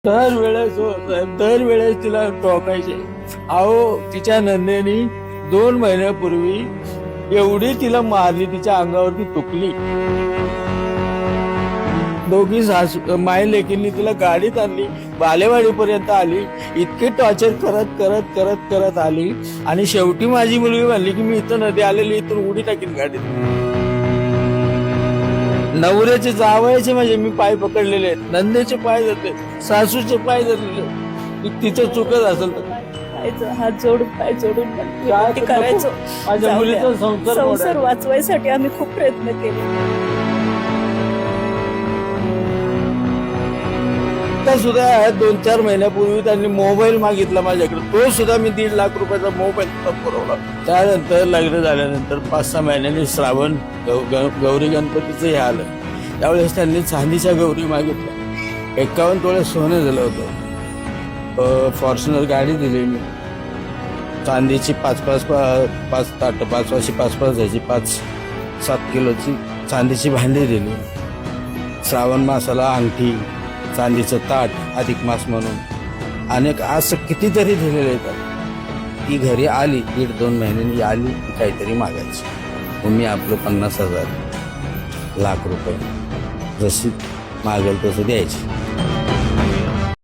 दरवेळेस तिला टोकायचे. अहो तिच्या नंदेनी 2 महिन्यापूर्वी एवढी तिला मारली, तिच्या अंगावरती तुकली. दोघी सासू माय लेकींनी तिला गाडीत आणली, बालेवाडीपर्यंत आली. इतके टॉर्चर करत करत करत करत आली आणि शेवटी माझी मुलगी म्हणली की मी इथं नदी आलेली, इथून उडी टाकीन गाडीत. नवऱ्याचे जावयाचे म्हणजे मी पाय पकडलेले आहेत, नंदेचे पाय धरले, सासूचे पाय धरलेले. तिचं चुकत असेल तर हात जोडून पाय जोडून विनंती करायचो. माझ्या मुलीचा संसार वाचवायसाठी आम्ही खूप प्रयत्न केले. सुद्धा 2-4 महिन्यापूर्वी त्यांनी मोबाईल मागितला माझ्याकडे, तो सुद्धा मी 1.5 लाख रुपयाचा मोबाईल पुरवला. त्यानंतर लग्न झाल्यानंतर 5-6 महिन्यांनी श्रावण गौरी गणपतीचं हे आलं. त्यावेळेस त्यांनी चांदीच्या गौरी मागितल्या. 51 तोळे सोनं दिलं होतं. फॉर्च्युनर गाडी दिली मी. चांदीची 5 ताट, 5 जायची, 5-7 किलोची चांदीची भांडी दिली. श्रावण मासाला अंगठी, चांदीचं ताट, अधिक मास म्हणून अनेक असं कितीतरी दिलेले येतात. ती घरी आली 1.5-2 महिन्यांनी आली की काहीतरी मागायची. मग मी आपलं 50,000 लाख रुपये जशी मागेल तसं द्यायची.